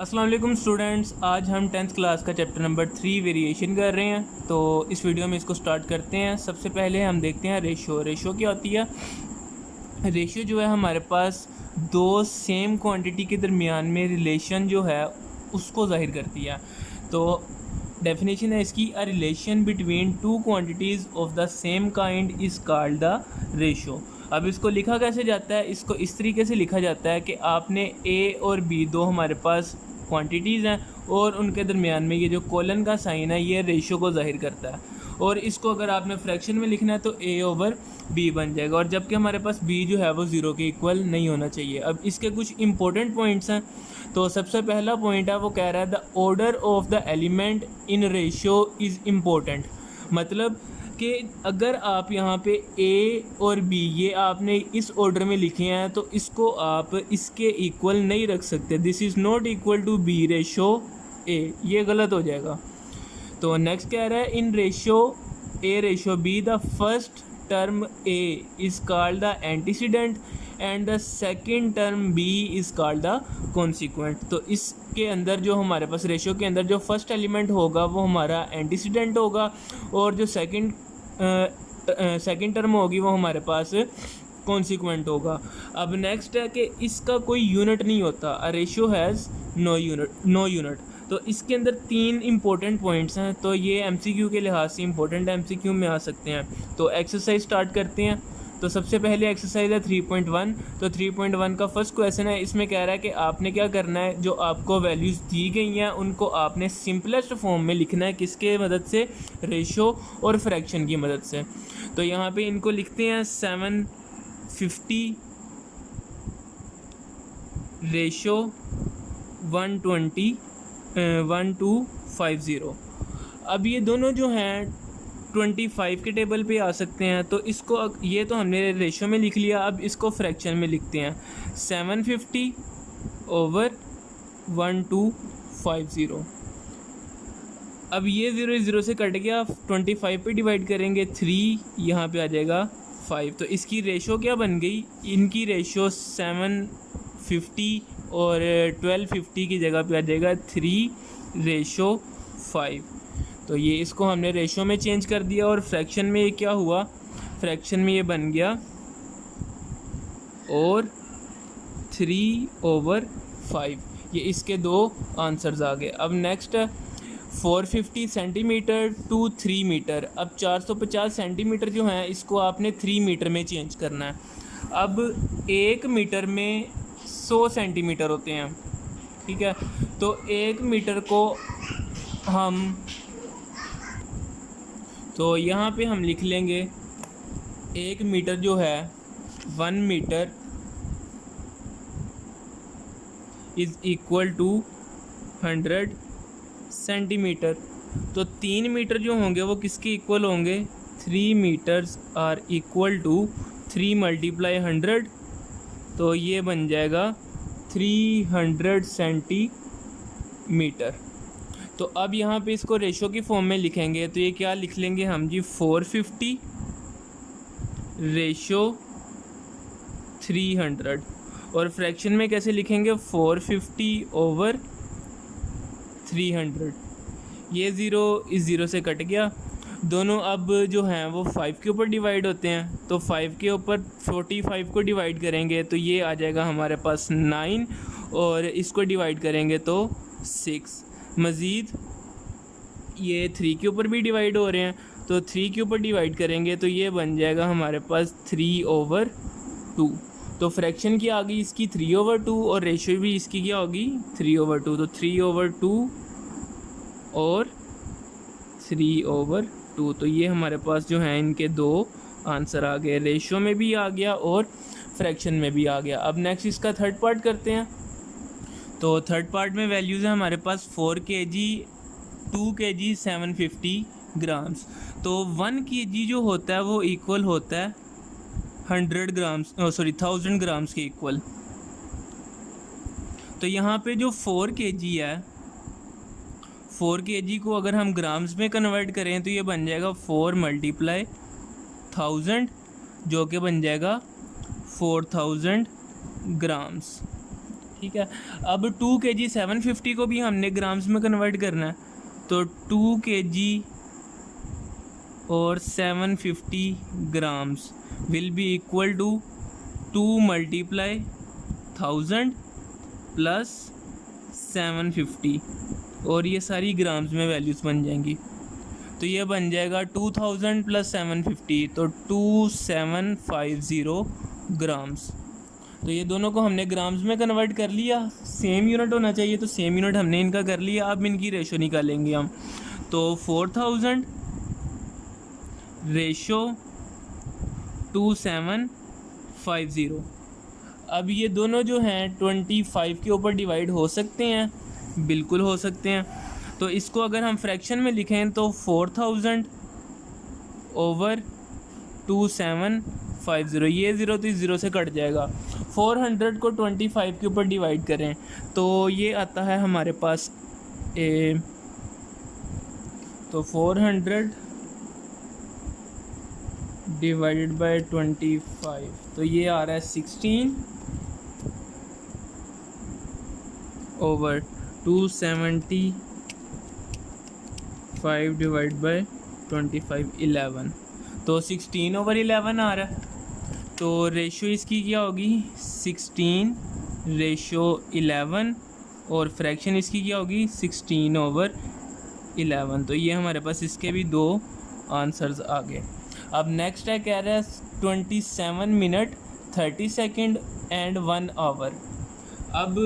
अस्सलाम वालेकुम स्टूडेंट्स, आज हम 10th क्लास का चैप्टर नंबर 3 वेरिएशन कर रहे हैं। तो इस वीडियो में इसको स्टार्ट करते हैं। सबसे पहले हम देखते हैं रेशो क्या होती है। रेशियो जो है हमारे पास दो सेम क्वांटिटी के दरमियान में रिलेशन जो है उसको ज़ाहिर करती है। तो डेफिनेशन है इसकी, a relation between two quantities of the same kind is called the ratio. अब इसको लिखा कैसे जाता है, इसको इस तरीके से लिखा जाता है कि आपने ए और बी दो हमारे पास क्वांटिटीज़ हैं और उनके दरमियान में ये जो कोलन का साइन है ये रेशो को ज़ाहिर करता है। और इसको अगर आपने फ्रैक्शन में लिखना है तो ए ओवर बी बन जाएगा, और जबकि हमारे पास बी जो है वो ज़ीरो के इक्वल नहीं होना चाहिए। अब इसके कुछ इंपॉर्टेंट पॉइंट्स हैं। तो सबसे पहला पॉइंट है, वो कह रहा है the order of the element in ratio is important. मतलब कि अगर आप यहाँ पे ए और बी ये आपने इस ऑर्डर में लिखे हैं तो इसको आप इसके इक्वल नहीं रख सकते। This is not equal to b ratio a, ये गलत हो जाएगा। तो नेक्स्ट कह रहा है, in ratio a ratio b the first term a is called the antecedent and the second term b is called the consequent. तो इसके अंदर जो हमारे पास रेशियो के अंदर जो फर्स्ट एलिमेंट होगा वो हमारा एंटीसीडेंट होगा, और जो सेकेंड टर्म होगी वो हमारे पास कॉन्सिक्वेंट होगा। अब नेक्स्ट है कि इसका कोई यूनिट नहीं होता, a ratio has no unit. तो इसके अंदर तीन इंपॉर्टेंट पॉइंट्स हैं, तो ये एमसीक्यू के लिहाज से इंपॉर्टेंट एमसीक्यू में आ सकते हैं। तो एक्सरसाइज स्टार्ट करते हैं। तो सबसे पहले एक्सरसाइज है 3.1। तो 3.1 का फर्स्ट क्वेश्चन है, इसमें कह रहा है कि आपने क्या करना है, जो आपको वैल्यूज़ दी गई हैं उनको आपने सिंपलेस्ट फॉर्म में लिखना है। किसके मदद से? रेशो और फ्रैक्शन की मदद से। तो यहाँ पे इनको लिखते हैं 750 रेशो 1250। अब ये दोनों जो हैं 25 के टेबल पे आ सकते हैं। तो इसको ये तो हमने रेशो में लिख लिया, अब इसको फ्रैक्शन में लिखते हैं 750 ओवर 1250। अब ये 0 से कट गया, 25 पे डिवाइड करेंगे 3, यहाँ पे आ जाएगा 5। तो इसकी रेशो क्या बन गई, इनकी रेशो 750 और 1250 की जगह पे आ जाएगा 3:5। तो ये इसको हमने रेशो में चेंज कर दिया, और फ्रैक्शन में ये क्या हुआ, फ्रैक्शन में ये बन गया और 3/5। ये इसके दो आंसर्स आ गए। अब नेक्स्ट है 450 सेंटीमीटर टू 3 मीटर। अब 450 सेंटीमीटर जो है इसको आपने 3 मीटर में चेंज करना है। अब 1 मीटर में 100 सेंटीमीटर होते हैं, ठीक है। तो 1 मीटर को हम, तो यहाँ पे हम लिख लेंगे 1 मीटर जो है 1 metre is equal to 100 centimetre. तो 3 मीटर जो होंगे वो किसके इक्वल होंगे, 3 मीटर्स आर इक्वल टू 3 × 100। तो ये बन जाएगा 300 सेंटीमीटर। तो अब यहाँ पे इसको रेशो की फॉर्म में लिखेंगे, तो ये क्या लिख लेंगे हम जी, 450 रेशो 300। और फ्रैक्शन में कैसे लिखेंगे, 450 ओवर 300। ये 0 से कट गया, दोनों अब जो हैं वो 5 के ऊपर डिवाइड होते हैं। तो 5 के ऊपर 45 को डिवाइड करेंगे तो ये आ जाएगा हमारे पास 9, और इसको डिवाइड करेंगे तो 6। मज़ीद ये 3 के ऊपर भी डिवाइड हो रहे हैं, तो 3 के ऊपर डिवाइड करेंगे तो ये बन जाएगा हमारे पास 3/2। तो फ्रैक्शन की आ गई इसकी 3/2, और रेशियो भी इसकी क्या होगी, 3/2। तो 3/2 और 3/2। तो ये हमारे पास जो हैं इनके दो आंसर आ गए, रेशियो में भी आ गया और फ्रैक्शन में भी आ गया। अब नेक्स्ट इसका थर्ड पार्ट करते हैं। तो थर्ड पार्ट में वैल्यूज़ है हमारे पास 4 kg 2 kg 750 ग्राम्स। तो 1 kg जो होता है वो इक्वल होता है 1000 ग्राम्स के इक्वल। तो यहाँ पे जो 4 kg है, 4 kg को अगर हम ग्राम्स में कन्वर्ट करें तो ये बन जाएगा 4 × 1000, जो कि बन जाएगा 4000 ग्राम्स। ठीक है। अब 2 kg 750 को भी हमने ग्राम्स में कन्वर्ट करना है, तो 2 kg और 750 grams will be equal to 2 multiply 1000 plus 750, और ये सारी ग्राम्स में वैल्यूज़ बन जाएंगी। तो ये बन जाएगा 2000 प्लस 750, तो 2750 ग्राम्स। तो ये दोनों को हमने ग्राम्स में कन्वर्ट कर लिया, सेम यूनिट होना चाहिए तो सेम यूनिट हमने इनका कर लिया। अब इनकी रेशो निकालेंगे हम, तो 4000 रेशो 2750। अब ये दोनों जो हैं 25 के ऊपर डिवाइड हो सकते हैं, बिल्कुल हो सकते हैं। तो इसको अगर हम फ्रैक्शन में लिखें तो 4000 ओवर 2750, ये ज़ीरो तो इस ज़ीरो से कट जाएगा। 400 को 25 के ऊपर डिवाइड करें तो ये आता है हमारे पास तो 400 डिवाइडेड बाय 25, तो ये आ रहा है 16 ओवर 275 डिवाइड बाय 25, 11, तो 16 ओवर 11 आ रहा है। तो रेशो इसकी क्या होगी 16 रेशो 11, और फ्रैक्शन इसकी क्या होगी 16 ओवर 11। तो ये हमारे पास इसके भी दो आंसर्स आ गए। अब नेक्स्ट है, कह रहा है 27 मिनट 30 सेकेंड एंड 1 आवर। अब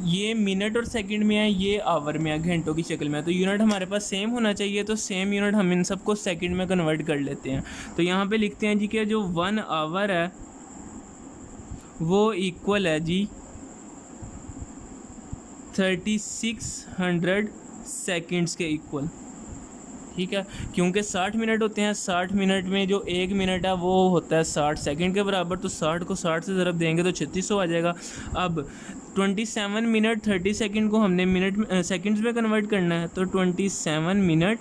ये मिनट और सेकंड में है, ये आवर में है, घंटों की शक्ल में है। तो यूनिट हमारे पास सेम होना चाहिए, तो सेम यूनिट हम इन सबको सेकंड में कन्वर्ट कर लेते हैं। तो यहाँ पे लिखते हैं जी कि जो 1 आवर है वो इक्वल है जी 3600 सेकंड्स के इक्वल, ठीक है। क्योंकि 60 मिनट होते हैं, 60 मिनट में जो 1 मिनट है वो होता है 60 सेकंड के बराबर, तो 60 को 60 से ज़रब देंगे तो 3600 आ जाएगा। अब 27 मिनट 30 सेकंड को हमने मिनट सेकंड्स में कन्वर्ट करना है, तो 27 minute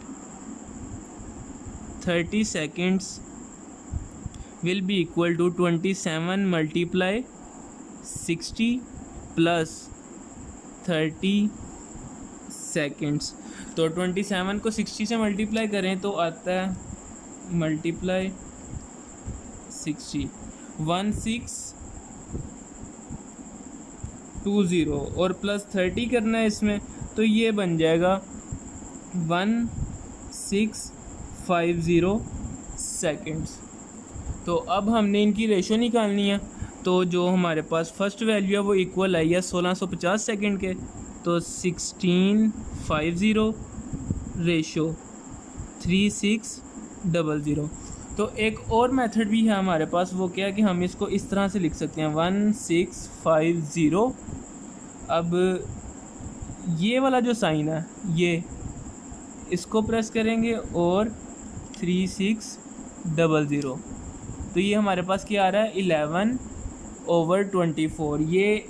30 seconds will be equal to 27 multiply 60 plus 30 seconds. तो 27 को 60 से मल्टीप्लाई करें तो आता है मल्टीप्लाई 60 1620, और प्लस 30 करना है इसमें, तो ये बन जाएगा 1650 सेकंड्स। तो अब हमने इनकी रेशो निकालनी है, तो जो हमारे पास फर्स्ट वैल्यू है वो इक्वल आई है 1650 सेकंड के, तो 1650 रेशो 3600। तो एक और मेथड भी है हमारे पास, वो क्या है कि हम इसको इस तरह से लिख सकते हैं 1650। अब ये वाला जो साइन है ये इसको प्रेस करेंगे और 3600, तो ये हमारे पास क्या आ रहा है 11/24। ये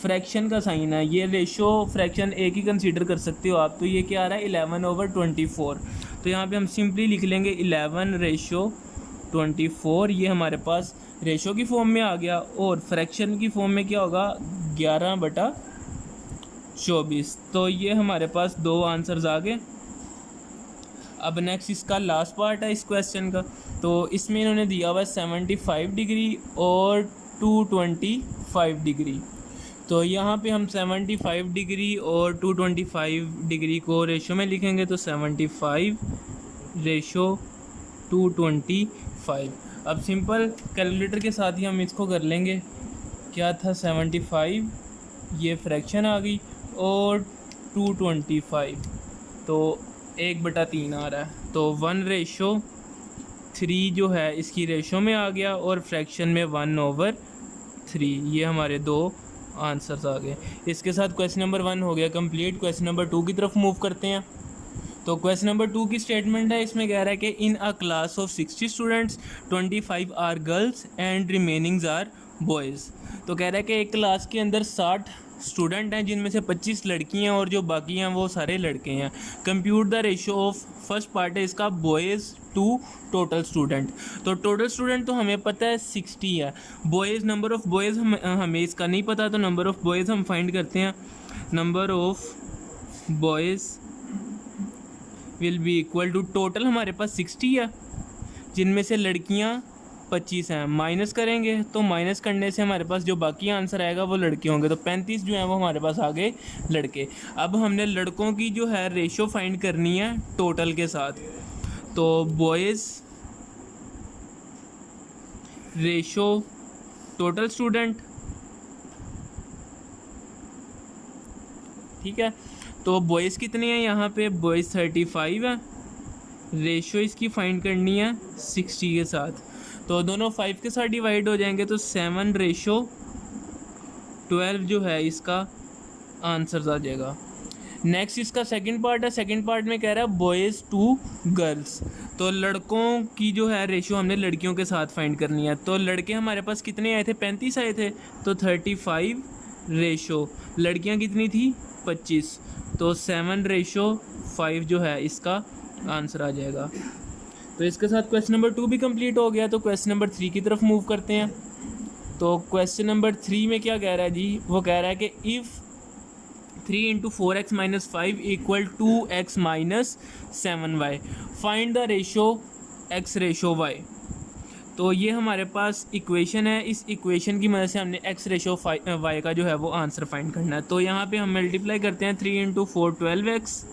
फ्रैक्शन का साइन है, ये रेशो फ्रैक्शन एक ही कंसीडर कर सकते हो आप। तो ये क्या आ रहा है 11/24। तो यहाँ पे हम सिंपली लिख लेंगे 11/24। ये हमारे पास रेशो की फॉर्म में आ गया, और फ्रैक्शन की फॉर्म में क्या होगा 11/24। तो ये हमारे पास दो आंसर्स आ गए। अब नेक्स्ट इसका लास्ट पार्ट है इस क्वेश्चन का, तो इसमें इन्होंने दिया हुआ 75 डिग्री और 225 डिग्री। तो यहाँ पे हम 75 डिग्री और 225 डिग्री को रेशो में लिखेंगे, तो 75 रेशो 225। अब सिंपल कैलकुलेटर के साथ ही हम इसको कर लेंगे। क्या था 75, ये फ्रैक्शन आ गई, और 225 तो 1/3 आ रहा है, तो 1/3 जो है इसकी रेशो में आ गया, और फ्रैक्शन में 1/3। ये हमारे दो आंसर्स आ गए। इसके साथ क्वेश्चन नंबर 1 हो गया कंप्लीट। क्वेश्चन नंबर 2 की तरफ मूव करते हैं। तो क्वेश्चन नंबर 2 की स्टेटमेंट है, इसमें कह रहा है कि in a class of 60 students 25 are girls and remainings are boys. तो कह रहा है कि एक क्लास के अंदर 60 स्टूडेंट हैं जिनमें से 25 लड़की हैं और जो बाकी हैं वो सारे लड़के हैं। Compute the ratio of, first part है इसका बॉयज़ टू टोटल स्टूडेंट। तो टोटल स्टूडेंट तो हमें पता है 60 है। बॉयज़, नंबर ऑफ़ बॉयज़ हमें इसका नहीं पता, तो नंबर ऑफ़ बॉयज़ हम फाइंड करते हैं। Number of boys will be equal to, total हमारे पास 60 है जिनमें से लड़कियां 25 हैं। माइनस करेंगे तो माइनस करने से हमारे पास जो बाकी आंसर आएगा वो लड़के होंगे, तो 35 जो हैं वो हमारे पास आ गए लड़के। अब हमने लड़कों की जो है रेशो फाइंड करनी है टोटल के साथ। तो बॉयज़ रेशो टोटल स्टूडेंट, ठीक है। तो बॉयज़ कितने हैं यहाँ पे, बॉयज़ 35 है। रेशो इसकी फाइंड करनी है 60 के साथ, तो दोनों 5 के साथ डिवाइड हो जाएंगे, तो 7:12 जो है इसका आंसर आ जाएगा। नेक्स्ट इसका सेकंड पार्ट है। सेकंड पार्ट में कह रहा है बॉयज़ टू गर्ल्स, तो लड़कों की जो है रेशो हमने लड़कियों के साथ फाइंड करनी है। तो लड़के हमारे पास कितने आए थे, 35 आए थे, तो 35 रेशो, लड़कियां कितनी थी 25, तो 7:5 जो है इसका आंसर आ जाएगा। तो इसके साथ क्वेश्चन नंबर 2 भी कंप्लीट हो गया। तो क्वेश्चन नंबर 3 की तरफ मूव करते हैं। तो क्वेश्चन नंबर 3 में क्या कह रहा है जी, वो कह रहा है कि if 3 × 4x - 5 = 2x - 7y, find the ratio x ratio y। तो ये हमारे पास इक्वेशन है, इस इक्वेशन की मदद से हमने x रेशो y का जो है वो आंसर फाइंड करना है। तो यहाँ पे हम मल्टीप्लाई करते हैं, 3 × 4 12x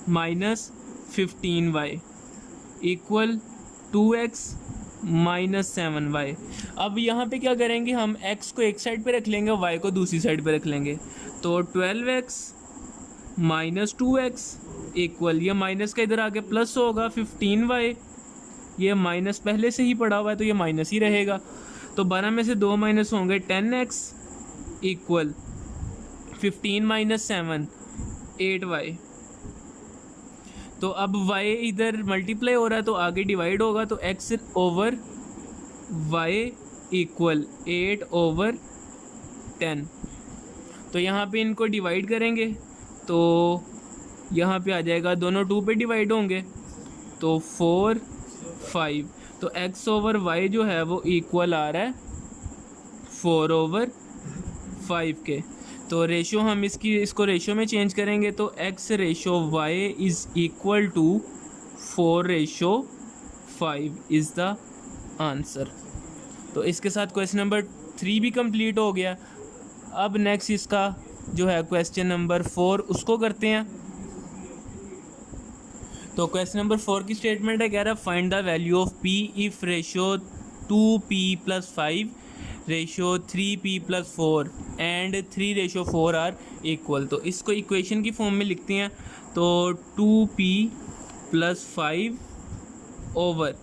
- 15y equal 2x - 7y। अब यहाँ पे क्या करेंगे, हम x को एक साइड पे रख लेंगे, y को दूसरी साइड पे रख लेंगे। तो 12x - 2x इक्वल, ये माइनस का इधर आके प्लस होगा, 15y, ये माइनस पहले से ही पड़ा हुआ है तो ये माइनस ही रहेगा। तो 12 में से 2 माइनस होंगे, 10x इक्वल 15 - 7 8y। तो अब y इधर मल्टीप्लाई हो रहा है तो आगे डिवाइड होगा, तो x/y इक्वल 8/10। तो यहाँ पे इनको डिवाइड करेंगे तो यहाँ पे आ जाएगा, दोनों 2 पे डिवाइड होंगे तो 4 5। तो x/y जो है वो इक्वल आ रहा है 4/5 के। तो रेशो हम इसको रेशो में चेंज करेंगे तो x ratio y is equal to 4/5 is the answer. तो इसके साथ क्वेश्चन नंबर 3 भी कंप्लीट हो गया। अब नेक्स्ट इसका जो है क्वेश्चन नंबर 4 उसको करते हैं। तो क्वेश्चन नंबर 4 की स्टेटमेंट है, कह रहा है find the value of p if ratio 2p + 5 ratio 3p + 4 and 3:4 are equal. तो इसको इक्वेशन की फॉर्म में लिखते हैं। तो 2p + 5 over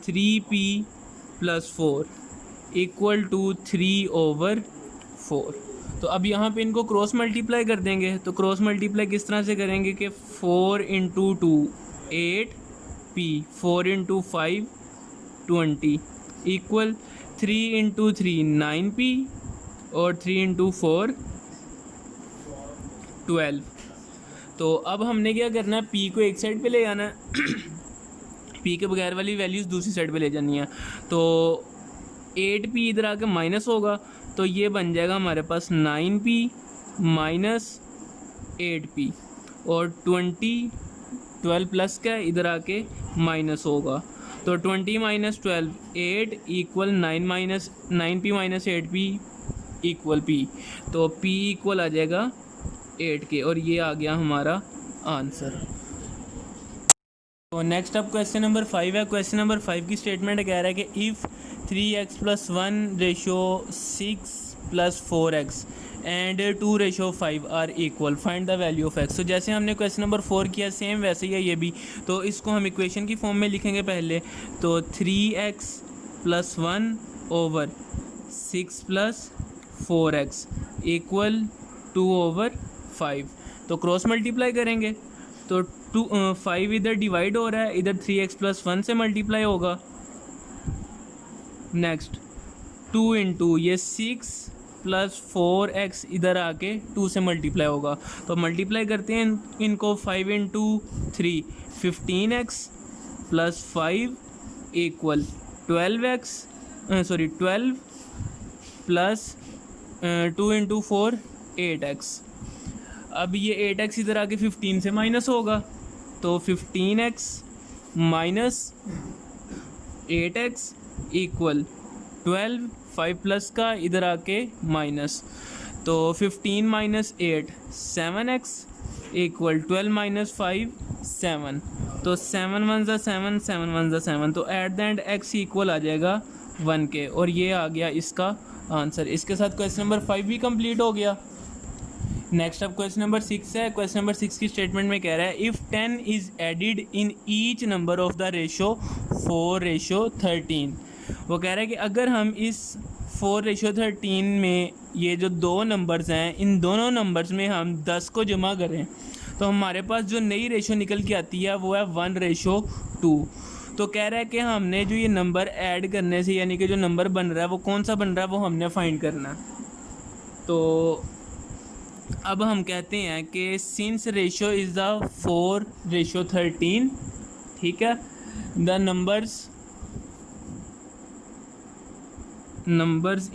3p + 4 equal to 3/4। तो अब यहाँ पे इनको क्रॉस मल्टीप्लाई कर देंगे। तो क्रॉस मल्टीप्लाई किस तरह से करेंगे कि 4 × 2 8p, 4 × 5 20 इक्वल 3 × 3 9p और 3 × 4 12। तो अब हमने क्या करना है, p को एक साइड पे ले जाना है p के बगैर वाली वैल्यूज़ दूसरी साइड पे ले जानी है। तो 8p इधर आके माइनस होगा तो ये बन जाएगा हमारे पास 9p - 8p और 12 प्लस का इधर आके माइनस होगा। तो 20 - 12 8 equal 9p - 8p equal p। तो p इक्वल आ जाएगा 8 के और ये आ गया हमारा आंसर। तो नेक्स्ट अब क्वेश्चन नंबर 5 है। क्वेश्चन नंबर 5 की स्टेटमेंट कह रहा है कि if 3x + 1 ratio 6 + 4x and 2:5 are equal, find the value of x। तो जैसे हमने क्वेश्चन नंबर 4 किया सेम वैसे ही है ये भी। तो इसको हम इक्वेशन की फॉर्म में लिखेंगे पहले। तो 3x + 1 ओवर 6 + 4x इक्वल 2/5। तो क्रॉस मल्टीप्लाई करेंगे तो 5 इधर डिवाइड हो रहा है, इधर 3x + 1 से मल्टीप्लाई होगा। नेक्स्ट 2 × ये 6 प्लस 4x इधर आके 2 से मल्टीप्लाई होगा। तो मल्टीप्लाई करते हैं इनको, 5 into 3 15x plus 5 equal 12x 12 plus 2 into 4 8x। अब ये 8x इधर आके 15 से माइनस होगा, तो 15x minus 8x equal 12, 5 plus का इधर आके माइनस, तो 15 माइनस 8 7x इक्वल 12 माइनस 5 7। तो 7 1 ज़ा 7, 7 1 ज़ा 7, तो at the end x equal आ जाएगा 1 के, और ये आ गया इसका आंसर। इसके साथ क्वेश्चन नंबर 5 भी कंप्लीट हो गया। नेक्स्ट अब क्वेश्चन नंबर 6 है। क्वेश्चन नंबर 6 की स्टेटमेंट में कह रहा है if 10 is added in each number of the ratio 4:13। वो कह रहा है कि अगर हम इस 4:13 में ये जो दो नंबर्स हैं, इन दोनों नंबर्स में हम 10 को जमा करें तो हमारे पास जो नई रेशो निकल के आती है वो है 1:2। तो कह रहा है कि हमने जो ये नंबर ऐड करने से, यानी कि जो नंबर बन रहा है वो कौन सा बन रहा है वो हमने फाइंड करना है। तो अब हम कहते हैं कि सिंस रेशो इज़ द 4:13, ठीक है, द नंबर्स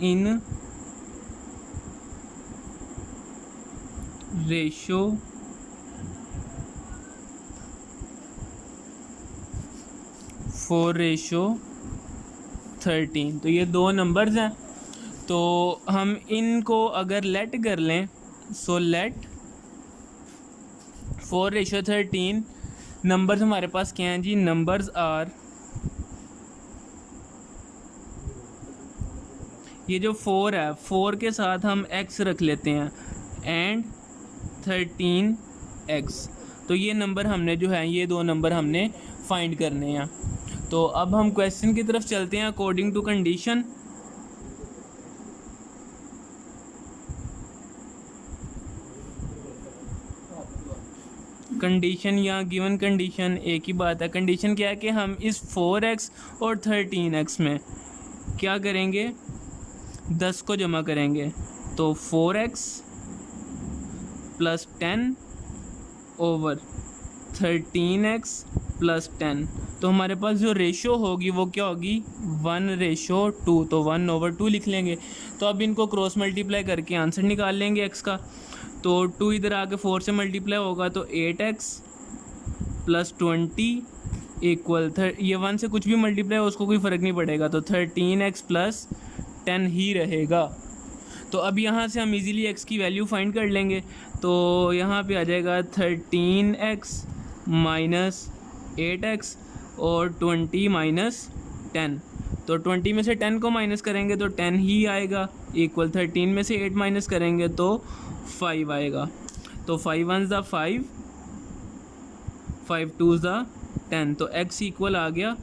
इन रेशो 4:13, तो ये दो नंबर्स हैं। तो हम इनको अगर लेट कर लें, सो लेट 4:13 नंबर्स हमारे पास क्या हैं जी, नंबर्स आर, ये जो 4 है 4 के साथ हम x रख लेते हैं एंड 13x। तो ये नंबर हमने जो है, ये दो नंबर हमने फाइंड करने हैं। तो अब हम क्वेश्चन की तरफ चलते हैं। अकॉर्डिंग टू कंडीशन, कंडीशन या गिवन कंडीशन एक ही बात है। कंडीशन क्या है कि हम इस 4x और 13x में क्या करेंगे, 10 को जमा करेंगे। तो 4x plus 10 over 13x plus 10, तो हमारे पास जो रेशो होगी वो क्या होगी, 1:2। तो 1/2 लिख लेंगे। तो अब इनको क्रॉस मल्टीप्लाई करके आंसर निकाल लेंगे x का। तो 2 इधर आके 4 से मल्टीप्लाई होगा, तो 8x प्लस 20 इक्वल ये 1 से कुछ भी मल्टीप्लाई हो उसको कोई फ़र्क नहीं पड़ेगा, तो 13x प्लस 10 ही रहेगा। तो अब यहाँ से हम इजीली x की वैल्यू फाइंड कर लेंगे। तो यहाँ पे आ जाएगा 13x माइनस 8x और 20 माइनस 10। तो 20 में से 10 को माइनस करेंगे तो 10 ही आएगा, इक्वल 13 में से 8 माइनस करेंगे तो 5 आएगा। तो 5 1 ज़ा 5, 5 2 ज़ा 10, तो x इक्वल आ गया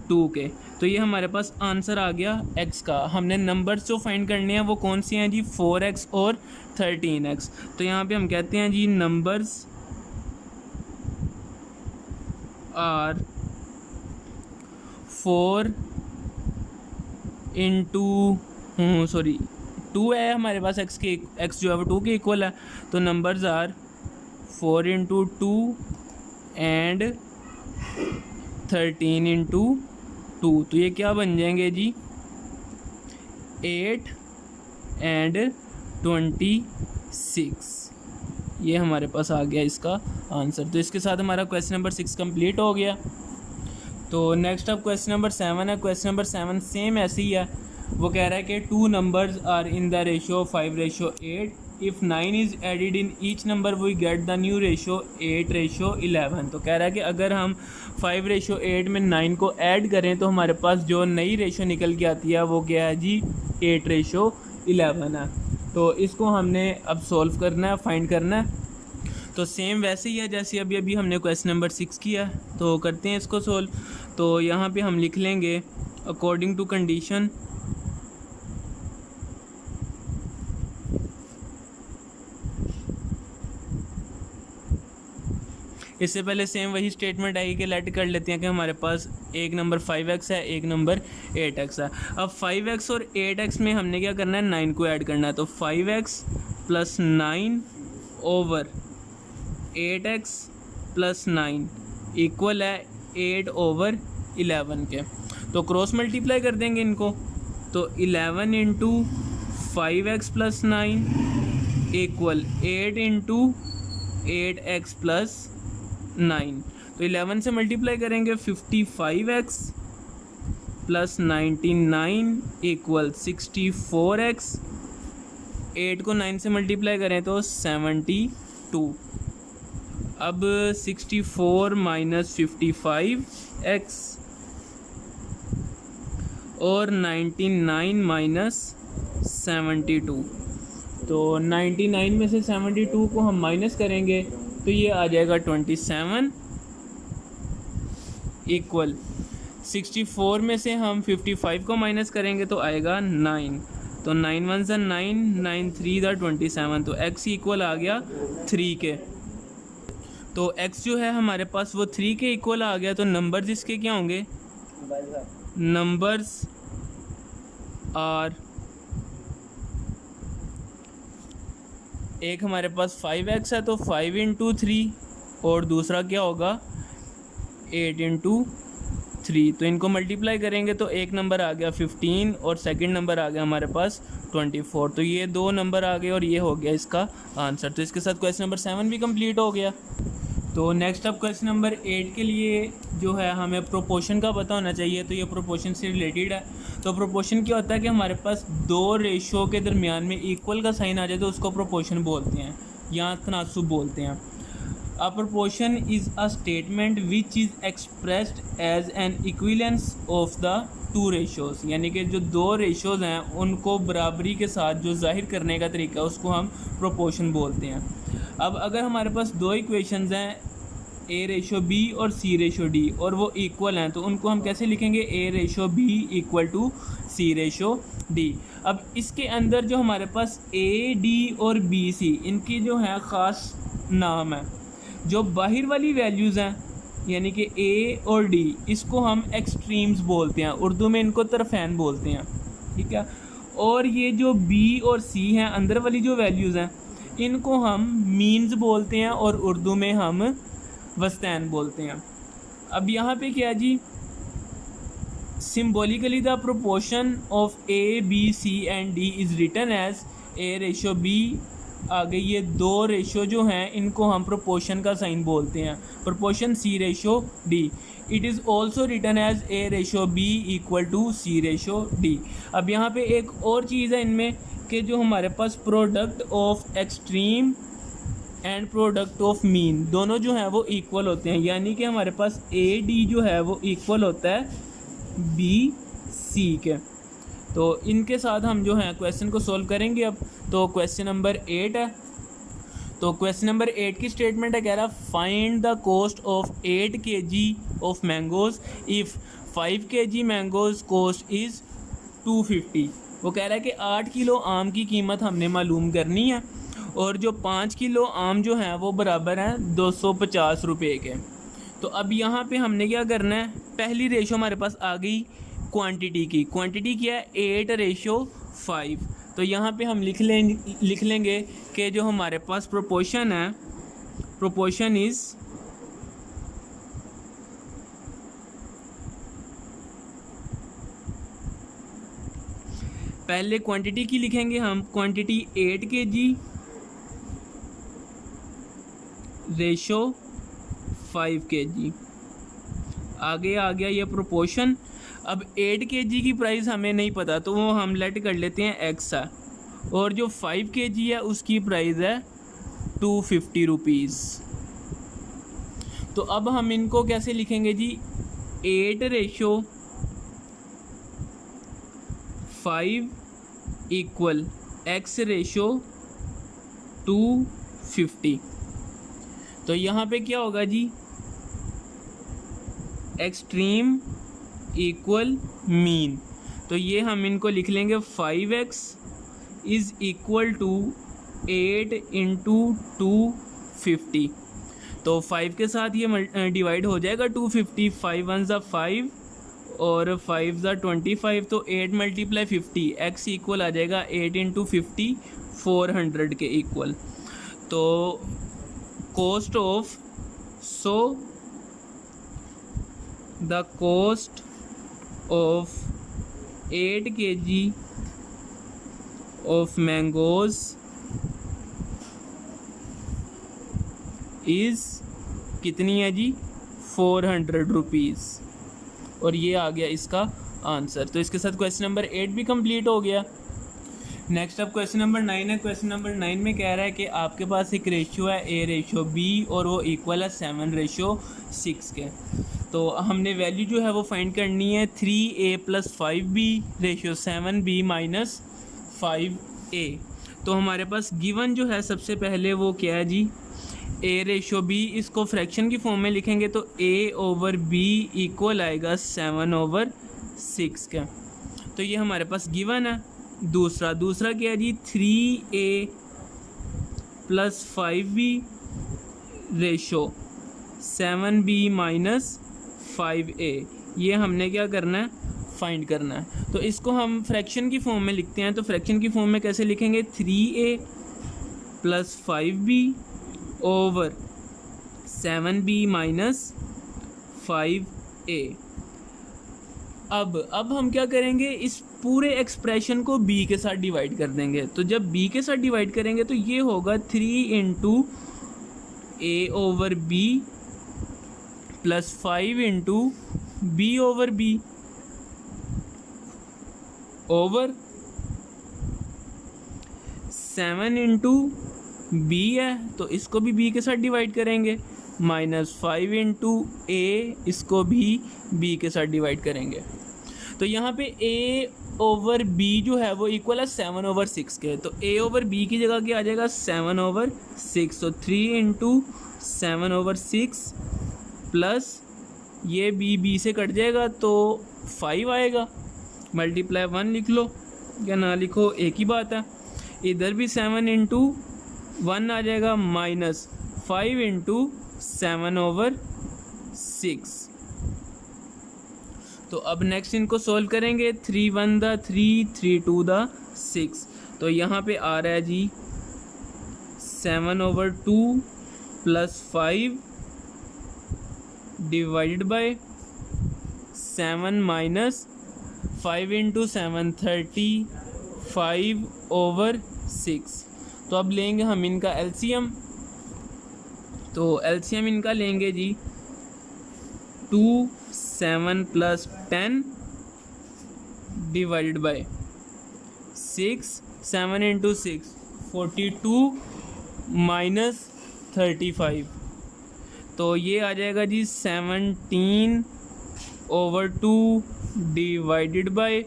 2 के। तो ये हमारे पास आंसर आ गया x का। हमने नंबर्स जो फाइंड करने हैं वो कौन से हैं जी, 4x और 13x। तो यहाँ पे हम कहते हैं जी नंबर्स आर 4 इंटू 2 है हमारे पास, x जो है वो 2 के इक्वल है। तो numbers are 4 into 2 and 13 into 2। तो ये क्या बन जाएंगे जी, 8 एंड 26। ये हमारे पास आ गया इसका आंसर। तो इसके साथ हमारा क्वेश्चन नंबर 6 कंप्लीट हो गया। तो नेक्स्ट अब क्वेश्चन नंबर 7 है। क्वेश्चन नंबर 7 सेम ऐसे ही है। वो कह रहा है कि 2 numbers are in the ratio 5:8। If 9 is added in each number we get the new ratio 8:11। तो कह रहा है कि अगर हम 5:8 में 9 को ऐड करें तो हमारे पास जो नई रेशो निकल के आती है वो क्या है जी, 8:11 है। तो इसको हमने अब सॉल्व करना है, फाइंड करना है। तो सेम वैसे ही है जैसे अभी हमने क्वेश्चन नंबर 6 किया। तो करते हैं इसको सॉल्व। तो यहाँ पे हम लिख लेंगे अकॉर्डिंग टू कंडीशन, इससे पहले सेम वही स्टेटमेंट आएगी कि लेट कर लेते हैं कि हमारे पास एक नंबर 5x है, एक नंबर 8x है। अब 5x और 8x में हमने क्या करना है, 9 को ऐड करना है। तो 5x plus 9 over 8x plus 9 equal है 8 ओवर 11 के। तो क्रॉस मल्टीप्लाई कर देंगे इनको। तो 11 into 5x plus 9 equal 8 into 8x plus 9। तो 11 से मल्टीप्लाई करेंगे 55x प्लस 99 इक्वल 64x। 8 को 9 से मल्टीप्लाई करें तो 72। अब 64 माइनस 55x और 99 माइनस 72। तो 99 में से 72 को हम माइनस करेंगे तो ये आ जाएगा 27 इक्वल 64 में से हम 55 को माइनस करेंगे तो आएगा 9। तो 9 1 ज़ा 9, 9 3 ज़ा 27। तो x इक्वल आ गया 3 के। तो x जो है हमारे पास वो 3 के इक्वल आ गया। तो नंबर्स इसके क्या होंगे, नंबर्स आर, एक हमारे पास 5x है तो 5 इंटू 3 और दूसरा क्या होगा 8 इंटू 3। तो इनको मल्टीप्लाई करेंगे तो एक नंबर आ गया 15 और सेकंड नंबर आ गया हमारे पास 24। तो ये दो नंबर आ गए और ये हो गया इसका आंसर। तो इसके साथ क्वेश्चन नंबर 7 भी कंप्लीट हो गया। तो नेक्स्ट अब क्वेश्चन नंबर 8 के लिए जो है हमें प्रोपोर्शन का पता होना चाहिए। तो ये प्रोपोर्शन से रिलेटेड है। तो प्रोपोर्शन क्या होता है कि हमारे पास दो रेशो के दरमियान में इक्वल का साइन आ जाए तो उसको प्रोपोर्शन बोलते हैं या तनासुब बोलते हैं। A proportion is a statement which is expressed as an equivalence of the two ratios, यानी कि जो दो रेशोज़ हैं उनको बराबरी के साथ जो जाहिर करने का तरीका है उसको हम प्रोपोर्शन बोलते हैं। अब अगर हमारे पास दो इक्वेशंस हैं a रेशो b और c रेशो d और वो इक्वल हैं तो उनको हम कैसे लिखेंगे, a ratio b equal to c ratio d। अब इसके अंदर जो हमारे पास a d और b c इनकी जो है ख़ास नाम है। जो बाहर वाली वैल्यूज़ हैं यानी कि a और d इसको हम एक्सट्रीम्स बोलते हैं, उर्दू में इनको तरफैन बोलते हैं, ठीक है। और ये जो b और c हैं अंदर वाली जो वैल्यूज़ हैं इनको हम मीन्स बोलते हैं और उर्दू में हम वस्तैन बोलते हैं। अब यहाँ पे क्या जी, symbolically the proportion of a b c and d is written as a ratio b। आगे ये दो रेशो जो हैं इनको हम प्रोपोर्शन का साइन बोलते हैं, proportion c ratio d। It is also written as a ratio b equal to c ratio d। अब यहाँ पे एक और चीज़ है इनमें कि जो हमारे पास product of extreme and product of mean दोनों जो हैं वो इक्वल होते हैं, यानी कि हमारे पास ए डी जो है वो इक्वल होता है बी सी के। तो इनके साथ हम जो है क्वेश्चन को सॉल्व करेंगे। अब तो क्वेश्चन नंबर 8 है। तो क्वेश्चन नंबर 8 की स्टेटमेंट है, कह रहा find the cost of 8 kg of mangoes if 5 kg mangoes cost is 250। वो कह रहा है कि 8 किलो आम की कीमत हमने मालूम करनी है और जो 5 किलो आम जो हैं वो बराबर हैं 250 रुपये के। तो अब यहाँ पे हमने क्या करना है, पहली रेशो हमारे पास आ गई क्वांटिटी की। क्वांटिटी क्या है 8 रेशो 5। तो यहाँ पे हम लिख लेंगे कि जो हमारे पास प्रोपोर्शन है, प्रोपोर्शन इज़ पहले क्वांटिटी की लिखेंगे हम, क्वांटिटी 8 kg रेशो 5 kg। आगे आ गया ये प्रोपोर्शन। अब 8 kg की प्राइस हमें नहीं पता तो वो हम लेट कर लेते हैं एक्स है, और जो 5 kg है उसकी प्राइस है 250 रुपीज़। तो अब हम इनको कैसे लिखेंगे जी, 8 रेशो 5 इक्वल एक्स रेशो 250। तो यहाँ पे क्या होगा जी, एक्सट्रीम इक्वल मीन। तो ये हम इनको लिख लेंगे 5x is equal to 8 into 250। तो 5 के साथ ये डिवाइड हो जाएगा 250, 5 1 ज़ा 5 और 5 ज़ा 25, तो 8 मल्टीप्लाई 50, x इक्वल आ जाएगा 8 इंटू 50, 400 के इक्वल। तो cost of, so the cost of 8 kg of mangoes is कितनी है जी, 400 रुपीज़। और ये आ गया इसका आंसर। तो इसके साथ क्वेश्चन नंबर 8 भी कंप्लीट हो गया। नेक्स्ट अब क्वेश्चन नंबर 9 है। क्वेश्चन नंबर 9 में कह रहा है कि आपके पास एक रेशियो है A/B और वो इक्वल है 7/6 के। तो हमने वैल्यू जो है वो फाइंड करनी है 3A + 5B ratio 7B - 5A। तो हमारे पास गिवन जो है सबसे पहले वो क्या है जी, A/B। इसको फ्रैक्शन की फॉर्म में लिखेंगे तो A/B इक्वल आएगा 7/6 का। तो ये हमारे पास गिवन है। दूसरा क्या है जी, 3A + 5B ratio 7B - 5A। ये हमने क्या करना है, फाइंड करना है। तो इसको हम फ्रैक्शन की फॉर्म में लिखते हैं। तो फ्रैक्शन की फॉर्म में कैसे लिखेंगे, 3A + 5B over 7B - 5A। अब हम क्या करेंगे, इस पूरे एक्सप्रेशन को B के साथ डिवाइड कर देंगे। तो जब B के साथ डिवाइड करेंगे तो ये होगा 3 into A/B + 5 into B/B over 7 into B है तो इसको भी B के साथ डिवाइड करेंगे, -5 इंटू A, इसको भी B के साथ डिवाइड करेंगे। तो यहाँ पे A/B जो है वो इक्वल है 7/6 के। तो A/B की जगह क्या आ जाएगा, 7/6। तो 3 इंटू 7/6 प्लस ये B से कट जाएगा तो 5 आएगा, मल्टीप्लाई 1 लिख लो या ना लिखो एक ही बात है। इधर भी 7 इंटू 1 आ जाएगा -5 इंटू 7/6। तो अब नेक्स्ट इनको सोल्व करेंगे। 3 1 दा 3, 3 2 दा 6। तो यहाँ पे आ रहा है जी 7/2 + 5 डिवाइडेड बाय 7 - 5 इंटू 7 35/6। तो अब लेंगे हम इनका एलसीएम। तो एलसीएम इनका लेंगे जी 2 7 + 10 डिवाइडेड बाय 6, 7 इंटू 6 42 - 35। तो ये आ जाएगा जी 17/2 डिवाइडेड बाय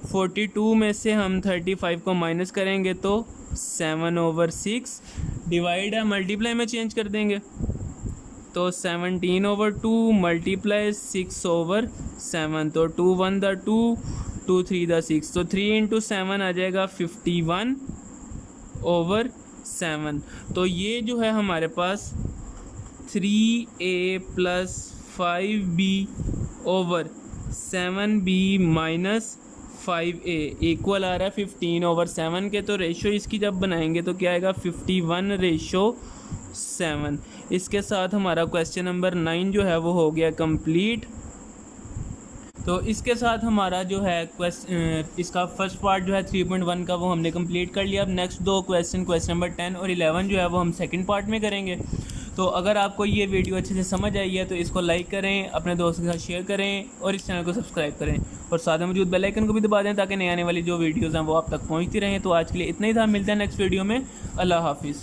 42 में से हम 35 को माइनस करेंगे तो 7/6 डिवाइड है, मल्टीप्लाई में चेंज कर देंगे तो 17/2 मल्टीप्लाई 6/7। तो 2 1 दा 2, 2 3 दा 6। तो 3 इंटू 7 आ जाएगा 51/7। तो ये जो है हमारे पास 3A + 5B over 7B - 5A equal आ रहा है 15/7 के। तो रेशो इसकी जब बनाएंगे तो क्या आएगा, 51/7। इसके साथ हमारा क्वेश्चन नंबर 9 जो है वो हो गया कंप्लीट। तो इसके साथ हमारा जो है इसका फर्स्ट पार्ट जो है 3.1 का वो हमने कंप्लीट कर लिया। अब नेक्स्ट दो क्वेश्चन नंबर 10 और 11 जो है वो हम सेकंड पार्ट में करेंगे। तो अगर आपको ये वीडियो अच्छे से समझ आई है तो इसको लाइक करें, अपने दोस्तों के साथ शेयर करें और इस चैनल को सब्सक्राइब करें और साथ में मौजूद बेल आइकन को भी दबा दें ताकि नए आने वाली जो वीडियोज़ हैं वो आप तक पहुँचती रहें। तो आज के लिए इतना ही था, मिलते हैं नेक्स्ट वीडियो में। अल्लाह हाफिज़।